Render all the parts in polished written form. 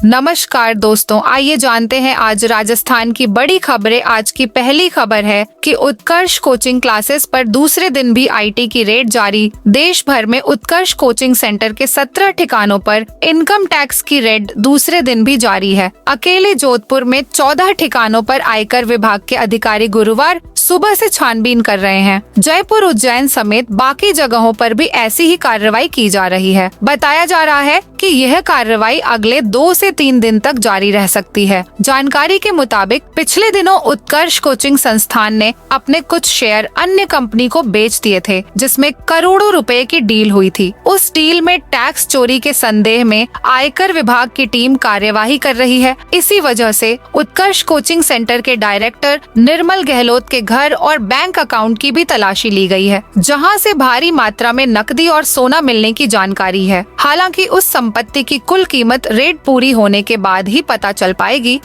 नमस्कार दोस्तों, आइए जानते हैं आज राजस्थान की बड़ी खबरें। आज की पहली खबर है कि उत्कर्ष कोचिंग क्लासेस पर दूसरे दिन भी आईटी की रेड जारी। देश भर में उत्कर्ष कोचिंग सेंटर के 17 ठिकानों पर इनकम टैक्स की रेड दूसरे दिन भी जारी है। अकेले जोधपुर में 14 ठिकानों पर आयकर विभाग के अधिकारी गुरुवार सुबह से छानबीन कर रहे हैं। जयपुर, उज्जैन समेत बाकी जगहों पर भी ऐसी ही कार्रवाई की जा रही है। बताया जा रहा है कि यह कार्रवाई अगले 2 से 3 दिन तक जारी रह सकती है। जानकारी के मुताबिक पिछले दिनों उत्कर्ष कोचिंग संस्थान ने अपने कुछ शेयर अन्य कंपनी को बेच दिए थे, जिसमें करोड़ों रुपए की डील हुई थी। उस डील में टैक्स चोरी के संदेह में आयकर विभाग की टीम कार्यवाही कर रही है। इसी वजह से उत्कर्ष कोचिंग सेंटर के डायरेक्टर निर्मल गहलोत के घर और बैंक अकाउंट की भी तलाशी ली गई है, जहां से भारी मात्रा में नकदी और सोना मिलने की जानकारी है। हालांकि उस संपत्ति की कुल कीमत रेड पूरी होने के बाद ही पता चल पाएगी।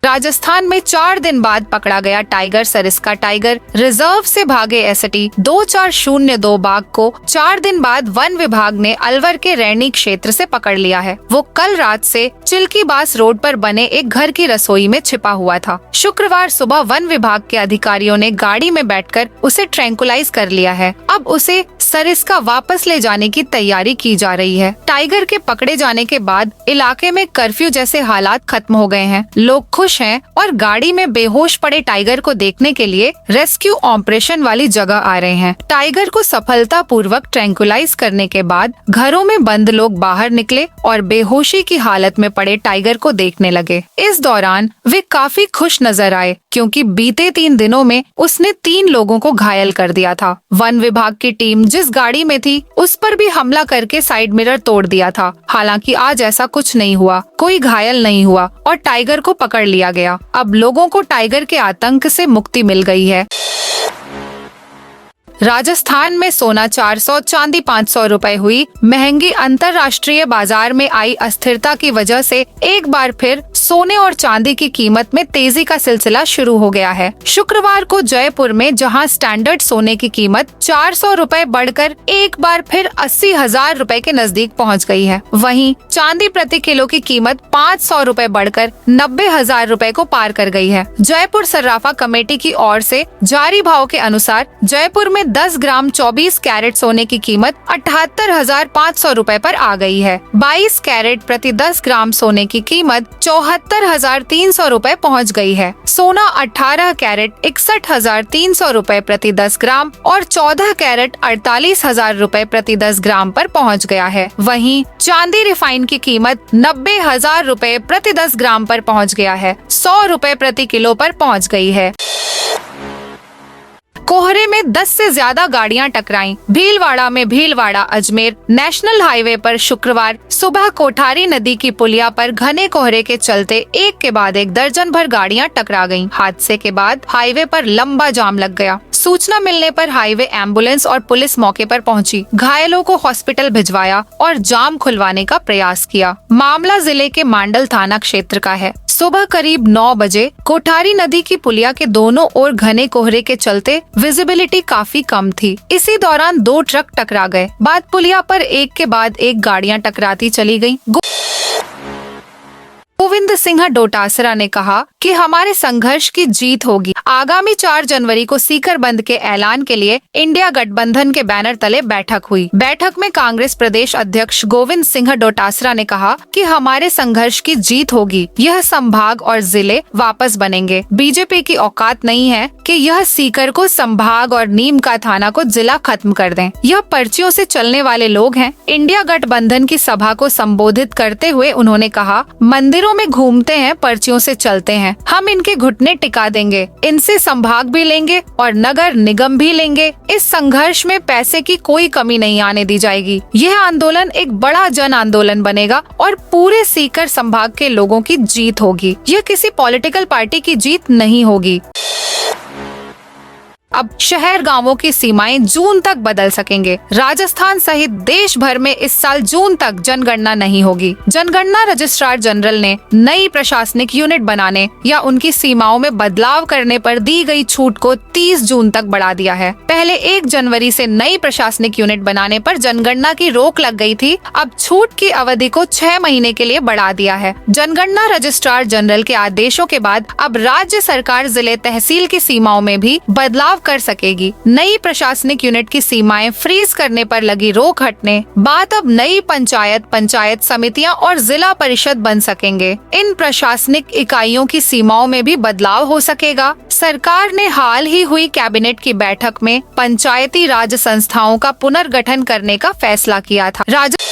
राजस्थान में 4 दिन बाद पकड़ा गया टाइगर सरिस्का टाइगर। रिजर्व से भागे एसटी 2402 बाघ को 4 दिन बाद वन विभाग ने अलवर के रैनी क्षेत्र से पकड़ लिया है। वो कल रात से चिल्कीबास रोड पर बने एक घर की रसोई में छिपा हुआ था। शुक्रवार सुबह वन विभाग के अधिकारियों ने गाड़ी में बैठकर उसे ट्रैंकुलाइज कर लिया है। अब उसे सरिस्का वापस ले जाने की तैयारी की जा रही है। टाइगर के पकड़े जाने के बाद इलाके में कर्फ्यू जैसे हालात खत्म हो गए हैं। लोग खुश हैं और गाड़ी में बेहोश पड़े टाइगर को देखने के लिए रेस्क्यू ऑपरेशन वाली जगह आ रहे हैं। टाइगर को सफलतापूर्वक ट्रैंकुलाइज करने के बाद घरों में बंद लोग बाहर निकले और बेहोशी की हालत में पड़े टाइगर को देखने लगे। इस दौरान वे काफी खुश नजर आए, क्योंकि बीते 3 दिनों में उसने 3 लोगों को घायल कर दिया था। वन विभाग की टीम जिस गाड़ी में थी उस पर भी हमला करके साइड मिरर तोड़ दिया था। हालांकि आज ऐसा कुछ नहीं हुआ, कोई घायल नहीं हुआ और टाइगर को पकड़ लिया गया। अब लोगों को टाइगर के आतंक से मुक्ति मिल गई है। राजस्थान में सोना 400, चांदी 500 रुपए हुई महंगी। अंतर्राष्ट्रीय बाजार में आई अस्थिरता की वजह से एक बार फिर सोने और चांदी की कीमत में तेजी का सिलसिला शुरू हो गया है। शुक्रवार को जयपुर में जहां स्टैंडर्ड सोने की कीमत 400 रुपए बढ़कर एक बार फिर 80,000 रुपए के नजदीक पहुंच गई है, वहीं चांदी प्रति किलो की कीमत 500 रुपए बढ़कर 90,000 रुपए को पार कर गई है। जयपुर सर्राफा कमेटी की ओर से जारी भाव के अनुसार जयपुर में 10 ग्राम 24 कैरेट सोने की कीमत 78,500 रुपए पर आ गई है। 22 कैरेट प्रति 10 ग्राम सोने की कीमत 74,300 रुपए पहुंच गई है। सोना 18 कैरेट 61,300 रुपए प्रति 10 ग्राम और 14 कैरेट 48,000 रुपए प्रति 10 ग्राम पर पहुंच गया है। वहीं चांदी रिफाइन की कीमत 90,000 रुपए प्रति 10 ग्राम पर पहुंच गया है, 100 रुपए प्रति किलो पर पहुंच गई है। कोहरे में 10 से ज्यादा गाड़ियां टकराईं। भीलवाड़ा में भीलवाड़ा अजमेर नेशनल हाईवे पर शुक्रवार सुबह कोठारी नदी की पुलिया पर घने कोहरे के चलते एक के बाद एक दर्जन भर गाड़ियां टकरा गईं। हादसे के बाद हाईवे पर लंबा जाम लग गया। सूचना मिलने पर हाईवे एम्बुलेंस और पुलिस मौके पर पहुंची, घायलों को हॉस्पिटल भिजवाया और जाम खुलवाने का प्रयास किया। मामला जिले के मांडल थाना क्षेत्र का है। सुबह करीब 9 बजे कोठारी नदी की पुलिया के दोनों ओर घने कोहरे के चलते विजिबिलिटी काफी कम थी। इसी दौरान 2 ट्रक टकरा गए। बाद पुलिया पर एक के बाद एक गाड़ियां टकराती चली गईं। गोविंद सिंह डोटासरा ने कहा कि हमारे संघर्ष की जीत होगी। आगामी 4 जनवरी को सीकर बंद के ऐलान के लिए इंडिया गठबंधन के बैनर तले बैठक हुई। बैठक में कांग्रेस प्रदेश अध्यक्ष गोविंद सिंह डोटासरा ने कहा कि हमारे संघर्ष की जीत होगी। यह संभाग और जिले वापस बनेंगे। बीजेपी की औकात नहीं है कि यह सीकर को संभाग और नीम का थाना को जिला खत्म कर दें। यह पर्चियों से चलने वाले लोग हैं। इंडिया गठबंधन की सभा को संबोधित करते हुए उन्होंने कहा, मंदिरों में घूमते हैं, पर्चियों से चलते हैं। हम इनके घुटने टिका देंगे, इनसे संभाग भी लेंगे और नगर निगम भी लेंगे। इस संघर्ष में पैसे की कोई कमी नहीं आने दी जाएगी। यह आंदोलन एक बड़ा जन आंदोलन बनेगा और पूरे सीकर संभाग के लोगों की जीत होगी। यह किसी पॉलिटिकल पार्टी की जीत नहीं होगी। अब शहर गांवों की सीमाएं जून तक बदल सकेंगे। राजस्थान सहित देश भर में इस साल जून तक जनगणना नहीं होगी। जनगणना रजिस्ट्रार जनरल ने नई प्रशासनिक यूनिट बनाने या उनकी सीमाओं में बदलाव करने पर दी गई छूट को 30 जून तक बढ़ा दिया है। पहले 1 जनवरी से नई प्रशासनिक यूनिट बनाने पर जनगणना की रोक लग गई थी। अब छूट की अवधि को 6 महीने के लिए बढ़ा दिया है। जनगणना रजिस्ट्रार जनरल के आदेशों के बाद अब राज्य सरकार जिले तहसील की सीमाओं में भी बदलाव कर सकेगी। नई प्रशासनिक यूनिट की सीमाएं फ्रीज करने पर लगी रोक हटने बाद अब नई पंचायत समितियां और जिला परिषद बन सकेंगे। इन प्रशासनिक इकाइयों की सीमाओं में भी बदलाव हो सकेगा। सरकार ने हाल ही हुई कैबिनेट की बैठक में पंचायती राज संस्थाओं का पुनर्गठन करने का फैसला किया था। राजस्थान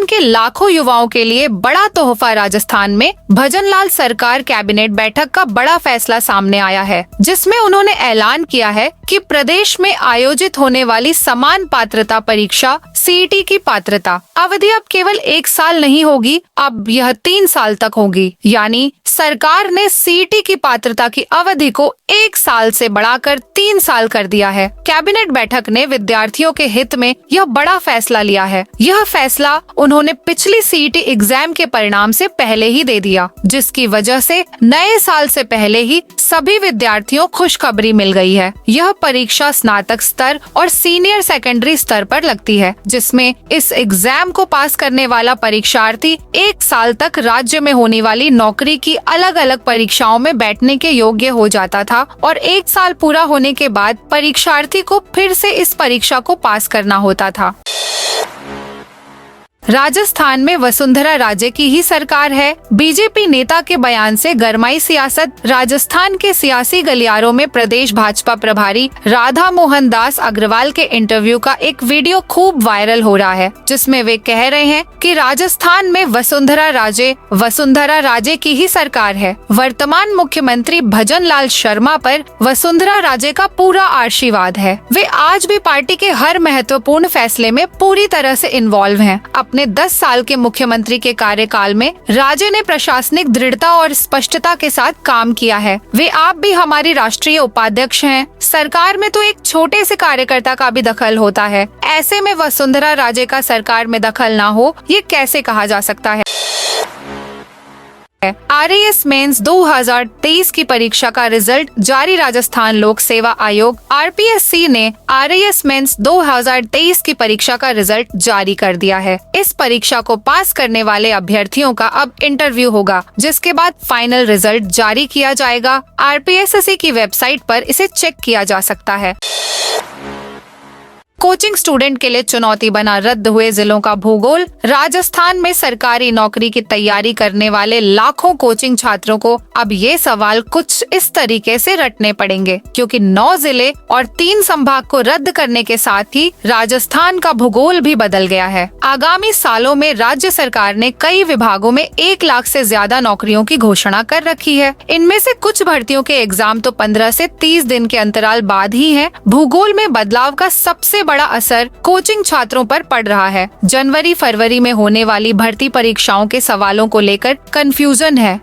के लाखों युवाओं के लिए बड़ा तोहफा। राजस्थान में भजनलाल सरकार कैबिनेट बैठक का बड़ा फैसला सामने आया है, जिसमें उन्होंने ऐलान किया है कि प्रदेश में आयोजित होने वाली समान पात्रता परीक्षा सीईटी की पात्रता अवधि अब केवल 1 साल नहीं होगी, अब यह 3 साल तक होगी। यानी सरकार ने सीईटी की पात्रता की अवधि को 1 साल से बढ़ाकर 3 साल कर दिया है। कैबिनेट बैठक ने विद्यार्थियों के हित में यह बड़ा फैसला लिया है। यह फैसला उन्होंने पिछली सीईटी एग्जाम के परिणाम से पहले ही दे दिया, जिसकी वजह से नए साल से पहले ही सभी विद्यार्थियों खुशखबरी मिल गई है। यह परीक्षा स्नातक स्तर और सीनियर सेकेंडरी स्तर पर लगती है, जिसमें इस एग्जाम को पास करने वाला परीक्षार्थी 1 साल तक राज्य में होने वाली नौकरी की अलग अलग परीक्षाओं में बैठने के योग्य हो जाता था और 1 साल पूरा होने के बाद परीक्षार्थी को फिर से इस परीक्षा को पास करना होता था। राजस्थान में वसुंधरा राजे की ही सरकार है। बीजेपी नेता के बयान से गरमाई सियासत। राजस्थान के सियासी गलियारों में प्रदेश भाजपा प्रभारी राधा मोहन दास अग्रवाल के इंटरव्यू का एक वीडियो खूब वायरल हो रहा है, जिसमें वे कह रहे हैं कि राजस्थान में वसुंधरा राजे की ही सरकार है। वर्तमान मुख्यमंत्री भजनलाल शर्मा पर वसुंधरा राजे का पूरा आशीर्वाद है। वे आज भी पार्टी के हर महत्वपूर्ण फैसले में पूरी तरह से इन्वॉल्व हैं। अपने 10 साल के मुख्यमंत्री के कार्यकाल में राजे ने प्रशासनिक दृढ़ता और स्पष्टता के साथ काम किया है। वे आप भी हमारी राष्ट्रीय उपाध्यक्ष हैं। सरकार में तो एक छोटे से कार्यकर्ता का भी दखल होता है। ऐसे में वसुंधरा राजे का सरकार में दखल ना हो, ये कैसे कहा जा सकता है। RAS मेंस 2023 की परीक्षा का रिजल्ट जारी। राजस्थान लोक सेवा आयोग RPSC ने RAS मेंस 2023 की परीक्षा का रिजल्ट जारी कर दिया है। इस परीक्षा को पास करने वाले अभ्यर्थियों का अब इंटरव्यू होगा, जिसके बाद फाइनल रिजल्ट जारी किया जाएगा। RPSC की वेबसाइट पर इसे चेक किया जा सकता है। कोचिंग स्टूडेंट के लिए चुनौती बना रद्द हुए जिलों का भूगोल। राजस्थान में सरकारी नौकरी की तैयारी करने वाले लाखों कोचिंग छात्रों को अब ये सवाल कुछ इस तरीके से रटने पड़ेंगे, क्योंकि 9 जिले और 3 संभाग को रद्द करने के साथ ही राजस्थान का भूगोल भी बदल गया है। आगामी सालों में राज्य सरकार ने कई विभागों में 1 लाख से ज्यादा नौकरियों की घोषणा कर रखी है। इनमें से कुछ भर्तियों के एग्जाम तो 15 से 30 दिन के अंतराल बाद ही है। भूगोल में बदलाव का सबसे बड़ा असर कोचिंग छात्रों पर पड़ रहा है। जनवरी-फरवरी में होने वाली भर्ती परीक्षाओं के सवालों को लेकर कंफ्यूजन है।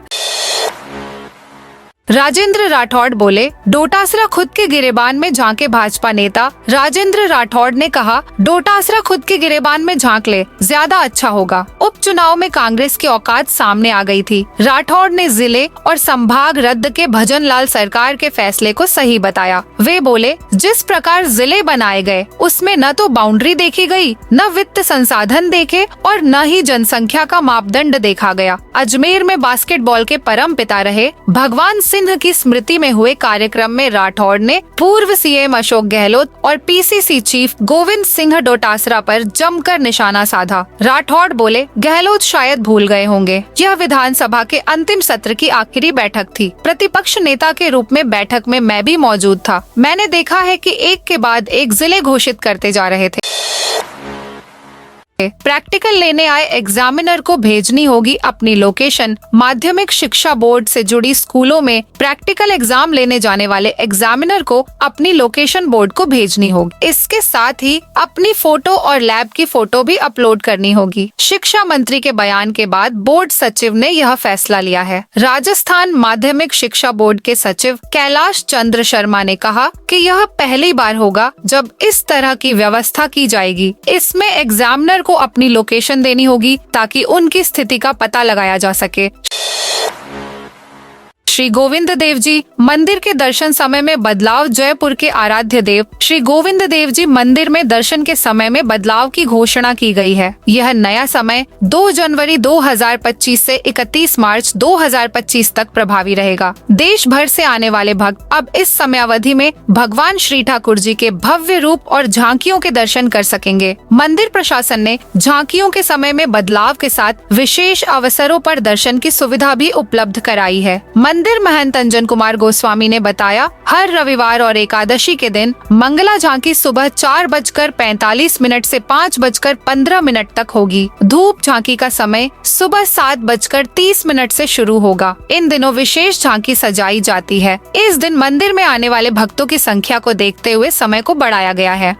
राजेंद्र राठौड़ बोले, डोटासरा खुद के गिरेबान में झांके। भाजपा नेता राजेंद्र राठौड़ ने कहा, डोटासरा खुद के गिरेबान में झांक ले, ज्यादा अच्छा होगा। उपचुनाव में कांग्रेस की औकात सामने आ गई थी। राठौड़ ने जिले और संभाग रद्द के भजनलाल सरकार के फैसले को सही बताया। वे बोले, जिस प्रकार जिले बनाए गए उसमें न तो बाउंड्री देखी गई, न वित्त संसाधन देखे और न ही जनसंख्या का मापदंड देखा गया। अजमेर में बास्केटबॉल के परम पिता रहे भगवान सिंह की स्मृति में हुए कार्यक्रम में राठौड़ ने पूर्व सीएम अशोक गहलोत और पीसीसी चीफ गोविंद सिंह डोटासरा पर जमकर निशाना साधा। राठौड़ बोले, गहलोत शायद भूल गए होंगे, यह विधानसभा के अंतिम सत्र की आखिरी बैठक थी। प्रतिपक्ष नेता के रूप में बैठक में मैं भी मौजूद था। मैंने देखा है कि एक के बाद एक जिले घोषित करते जा रहे थे। प्रैक्टिकल लेने आए एग्जामिनर को भेजनी होगी अपनी लोकेशन। माध्यमिक शिक्षा बोर्ड से जुड़ी स्कूलों में प्रैक्टिकल एग्जाम लेने जाने वाले एग्जामिनर को अपनी लोकेशन बोर्ड को भेजनी होगी। इसके साथ ही अपनी फोटो और लैब की फोटो भी अपलोड करनी होगी। शिक्षा मंत्री के बयान के बाद बोर्ड सचिव ने यह फैसला लिया है। राजस्थान माध्यमिक शिक्षा बोर्ड के सचिव कैलाश चंद्र शर्मा ने कहा कि यह पहली बार होगा जब इस तरह की व्यवस्था की जाएगी। इसमें एग्जामिनर को अपनी लोकेशन देनी होगी ताकि उनकी स्थिति का पता लगाया जा सके। श्री गोविंद देव जी मंदिर के दर्शन समय में बदलाव। जयपुर के आराध्य देव श्री गोविंद देव जी मंदिर में दर्शन के समय में बदलाव की घोषणा की गई है। यह नया समय 2 जनवरी 2025 से 31 मार्च 2025 तक प्रभावी रहेगा। देश भर से आने वाले भक्त अब इस समयावधि में भगवान श्री ठाकुर जी के भव्य रूप और झांकियों के दर्शन कर सकेंगे। मंदिर प्रशासन ने झांकियों के समय में बदलाव के साथ विशेष अवसरों पर दर्शन की सुविधा भी उपलब्ध कराई है। मंदिर महंत अंजन कुमार गोस्वामी ने बताया, हर रविवार और एकादशी के दिन मंगला झांकी सुबह 4:45 से 5:15 तक होगी। धूप झांकी का समय सुबह 7:30 से शुरू होगा। इन दिनों विशेष झांकी सजाई जाती है। इस दिन मंदिर में आने वाले भक्तों की संख्या को देखते हुए समय को बढ़ाया गया है।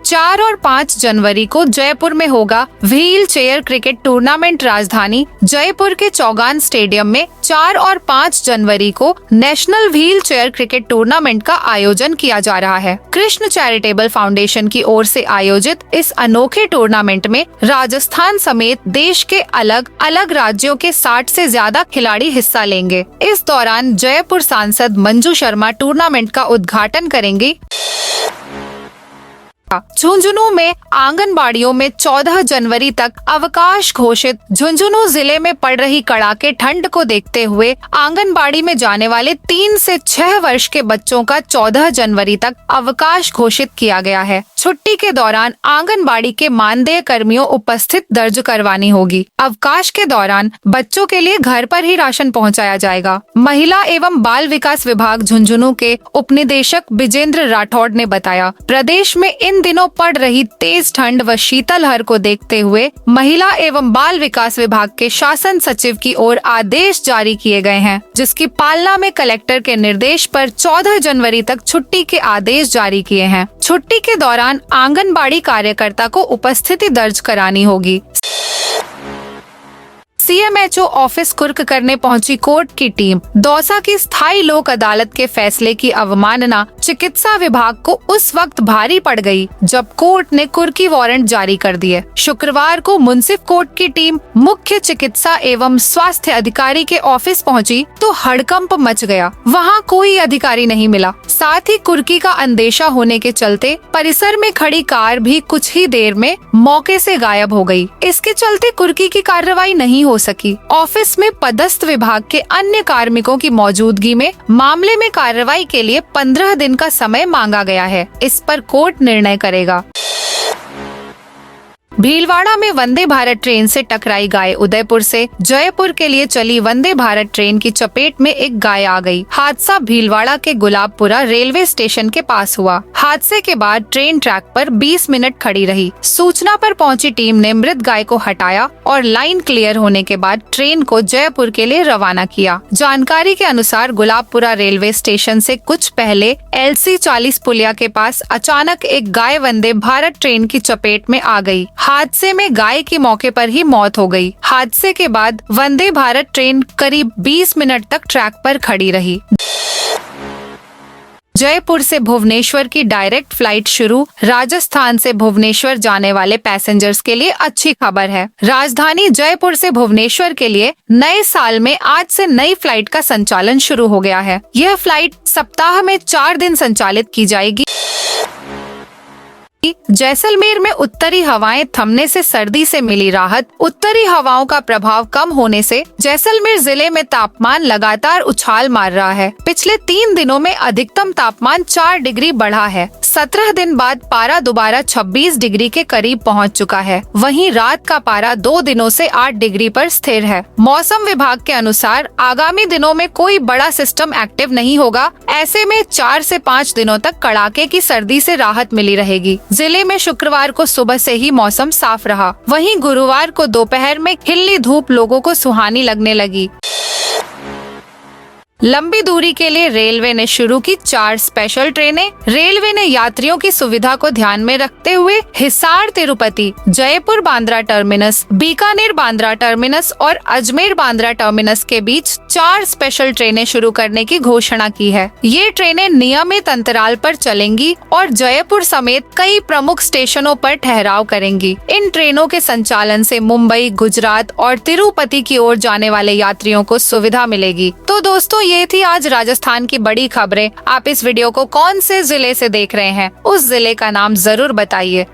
4 और 5 जनवरी को जयपुर में होगा व्हील चेयर क्रिकेट टूर्नामेंट। राजधानी जयपुर के चौगान स्टेडियम में 4 और 5 जनवरी को national wheel chair cricket tournament का आयोजन किया जा रहा है। कृष्ण चैरिटेबल फाउंडेशन की ओर से आयोजित इस अनोखे टूर्नामेंट में राजस्थान समेत देश के अलग अलग राज्यों के 60 से ज्यादा खिलाड़ी हिस्सा लेंगे। इस दौरान जयपुर सांसद मंजू शर्मा टूर्नामेंट का उद्घाटन करेंगी। झुंझुनू में आंगनबाड़ियों में 14 जनवरी तक अवकाश घोषित। झुंझुनू जिले में पड़ रही कड़ाके ठंड को देखते हुए आंगनबाड़ी में जाने वाले 3 से 6 वर्ष के बच्चों का 14 जनवरी तक अवकाश घोषित किया गया है। छुट्टी के दौरान आंगनबाड़ी के मानदेय कर्मियों उपस्थित दर्ज करवानी होगी। अवकाश के दौरान बच्चों के लिए घर पर ही राशन पहुंचाया जाएगा। महिला एवं बाल विकास विभाग झुंझुनू के उपनिदेशक विजेंद्र राठौड़ ने बताया, प्रदेश में इन दिनों पड़ रही तेज ठंड व शीतलहर को देखते हुए महिला एवं बाल विकास विभाग के शासन सचिव की ओर आदेश जारी किए गए हैं, जिसकी पालना में कलेक्टर के निर्देश पर 14 जनवरी तक छुट्टी के आदेश जारी किए हैं। छुट्टी के दौरान आंगनबाड़ी कार्यकर्ता को उपस्थिति दर्ज करानी होगी। सीएमएचओ ऑफिस कुर्क करने पहुंची कोर्ट की टीम। दौसा की स्थायी लोक अदालत के फैसले की अवमानना चिकित्सा विभाग को उस वक्त भारी पड़ गई जब कोर्ट ने कुर्की वारंट जारी कर दिए। शुक्रवार को मुंसिफ कोर्ट की टीम मुख्य चिकित्सा एवं स्वास्थ्य अधिकारी के ऑफिस पहुंची तो हड़कंप मच गया। वहां कोई अधिकारी नहीं मिला। साथ ही कुर्की का अंदेशा होने के चलते परिसर में खड़ी कार भी कुछ ही देर में मौके से गायब हो गई। इसके चलते कुर्की की कार्रवाई नहीं हो सकी। ऑफिस में पदस्थ विभाग के अन्य कार्मिकों की मौजूदगी में मामले में कार्रवाई के लिए 15 दिन का समय मांगा गया है। इस पर कोर्ट निर्णय करेगा। भीलवाड़ा में वंदे भारत ट्रेन से टकराई गाय। उदयपुर से जयपुर के लिए चली वंदे भारत ट्रेन की चपेट में एक गाय आ गई। हादसा भीलवाड़ा के गुलाबपुरा रेलवे स्टेशन के पास हुआ। हादसे के बाद ट्रेन ट्रैक पर 20 मिनट खड़ी रही। सूचना पर पहुंची टीम ने मृत गाय को हटाया और लाइन क्लियर होने के बाद ट्रेन को जयपुर के लिए रवाना किया। जानकारी के अनुसार गुलाबपुरा रेलवे स्टेशन से कुछ पहले LC 40 पुलिया के पास अचानक एक गाय वंदे भारत ट्रेन की चपेट में आ गई। हादसे में गाय की मौके पर ही मौत हो गई। हादसे के बाद वंदे भारत ट्रेन करीब 20 मिनट तक ट्रैक पर खड़ी रही। जयपुर से भुवनेश्वर की डायरेक्ट फ्लाइट शुरू। राजस्थान से भुवनेश्वर जाने वाले पैसेंजर्स के लिए अच्छी खबर है। राजधानी जयपुर से भुवनेश्वर के लिए नए साल में आज से नई फ्लाइट का संचालन शुरू हो गया है। यह फ्लाइट सप्ताह में 4 दिन संचालित की जाएगी। जैसलमेर में उत्तरी हवाएं थमने से सर्दी से मिली राहत। उत्तरी हवाओं का प्रभाव कम होने से जैसलमेर जिले में तापमान लगातार उछाल मार रहा है। पिछले 3 दिनों में अधिकतम तापमान 4 डिग्री बढ़ा है। 17 दिन बाद पारा दोबारा 26 डिग्री के करीब पहुंच चुका है। वहीं रात का पारा 2 दिनों से 8 डिग्री पर स्थिर है। मौसम विभाग के अनुसार आगामी दिनों में कोई बड़ा सिस्टम एक्टिव नहीं होगा। ऐसे में 4 से 5 दिनों तक कड़ाके की सर्दी से राहत मिली रहेगी। जिले में शुक्रवार को सुबह से ही मौसम साफ रहा। वहीं गुरुवार को दोपहर में खिली धूप लोगों को सुहानी लगने लगी। लंबी दूरी के लिए रेलवे ने शुरू की 4 स्पेशल ट्रेनें। रेलवे ने यात्रियों की सुविधा को ध्यान में रखते हुए हिसार तिरुपति, जयपुर बांद्रा टर्मिनस, बीकानेर बांद्रा टर्मिनस और अजमेर बांद्रा टर्मिनस के बीच 4 स्पेशल ट्रेनें शुरू करने की घोषणा की है। ये ट्रेनें नियमित अंतराल पर चलेंगी और जयपुर समेत कई प्रमुख स्टेशनों पर ठहराव करेंगी। इन ट्रेनों के संचालन से मुंबई, गुजरात और तिरुपति की ओर जाने वाले यात्रियों को सुविधा मिलेगी। तो दोस्तों, ये थी आज राजस्थान की बड़ी खबरें। आप इस वीडियो को कौन से जिले से देख रहे हैं, उस जिले का नाम जरूर बताइए।